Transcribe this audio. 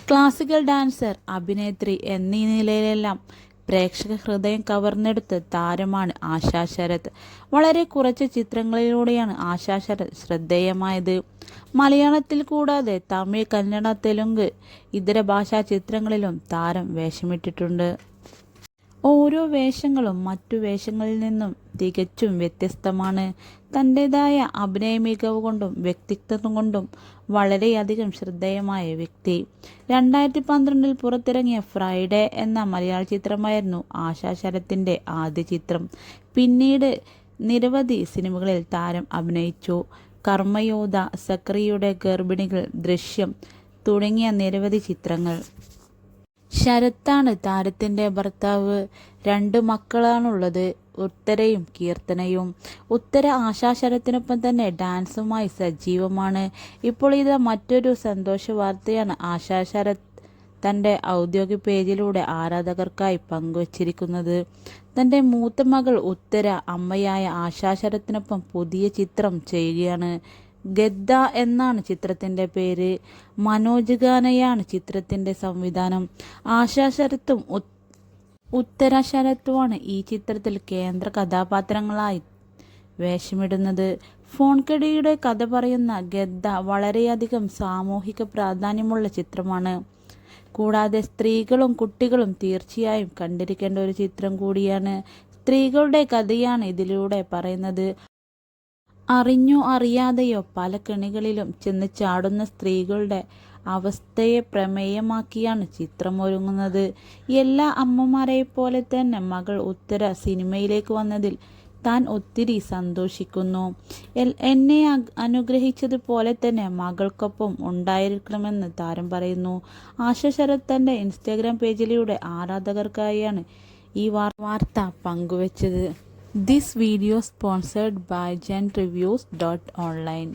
Classical dancer, അഭിനേത്രി എന്നീ നിലയിലെല്ലാം പ്രേക്ഷക ഹൃദയം കവർന്നെടുത്ത താരമാണ് ആശാ ശരത്. വളരെ കുറച്ച് ചിത്രങ്ങളിലൂടെയാണ് ആശാ ശരത് ശ്രദ്ധേയമായത്. മലയാളത്തിൽ കൂടാതെ തമിഴ്, കന്നഡ, തെലുങ്ക്, ഇതര ഭാഷാ ചിത്രങ്ങളിലും താരം വേഷമിട്ടിട്ടുണ്ട്. ഓരോ വേഷങ്ങളും മറ്റു വേഷങ്ങളിൽ നിന്നും തികച്ചും വ്യത്യസ്തമാണ്. തൻ്റെതായ അഭിനയ മികവ് കൊണ്ടും വ്യക്തിത്വം കൊണ്ടും വളരെയധികം ശ്രദ്ധേയമായ വ്യക്തി. 2012 പുറത്തിറങ്ങിയ ഫ്രൈഡേ എന്ന മലയാള ചിത്രമായിരുന്നു ആശാ ശരത്തിൻ്റെ ആദ്യ ചിത്രം. പിന്നീട് നിരവധി സിനിമകളിൽ താരം അഭിനയിച്ചു. കർമ്മയോദ്ധ, സക്രിയയുടെ ഗർഭിണികൾ, ദൃശ്യം തുടങ്ങിയ നിരവധി ചിത്രങ്ങൾ. ശരത്താണ് താരത്തിൻ്റെ ഭർത്താവ്. 2 മക്കളാണുള്ളത്, ഉത്തരയും കീർത്തനയും. ഉത്തര ആശാ ശരത്തിനൊപ്പം തന്നെ ഡാൻസുമായി സജീവമാണ്. ഇപ്പോൾ ഇത് മറ്റൊരു സന്തോഷ വാർത്തയാണ് ആശാ ശരത് തൻ്റെ ഔദ്യോഗിക പേജിലൂടെ ആരാധകർക്കായി പങ്കുവച്ചിരിക്കുന്നത്. തൻ്റെ മൂത്ത മകൾ ഉത്തര അമ്മയായ ആശാ ശരത്തിനൊപ്പം പുതിയ ചിത്രം ചെയ്യുകയാണ്. ഗദ്ദ എന്നാണ് ചിത്രത്തിൻ്റെ പേര്. മനോജ് ഖാനയാണ് ചിത്രത്തിൻ്റെ സംവിധാനം. ആശാ ശരത്തും ഉത്തര ശരത്തുമാണ് ഈ ചിത്രത്തിൽ കേന്ദ്ര കഥാപാത്രങ്ങളായി വേഷമിടുന്നത്. ഫോൺകടിയുടെ കഥ പറയുന്ന ഗദ്ദ വളരെയധികം സാമൂഹിക പ്രാധാന്യമുള്ള ചിത്രമാണ്. കൂടാതെ സ്ത്രീകളും കുട്ടികളും തീർച്ചയായും കണ്ടിരിക്കേണ്ട ഒരു ചിത്രം കൂടിയാണ്. സ്ത്രീകളുടെ കഥയാണ് ഇതിലൂടെ പറയുന്നത്. അറിഞ്ഞോ അറിയാതെയോ പല കെണികളിലും ചെന്ന് ചാടുന്ന സ്ത്രീകളുടെ അവസ്ഥയെ പ്രമേയമാക്കിയാണ് ചിത്രമൊരുങ്ങുന്നത്. എല്ലാ അമ്മമാരെപ്പോലെ തന്നെ മകൾ ഉത്തര സിനിമയിലേക്ക് വന്നതിൽ താൻ ഒത്തിരി സന്തോഷിക്കുന്നു. എന്നെ അനുഗ്രഹിച്ചതുപോലെ തന്നെ മകൾക്കൊപ്പം ഉണ്ടായിരിക്കണമെന്ന് താരം പറയുന്നു. ആശാ ശരത് തൻ്റെ ഇൻസ്റ്റാഗ്രാം പേജിലൂടെ ആരാധകർക്കായാണ് ഈ വാർത്ത പങ്കുവച്ചത്. This video sponsored by genreviews.online.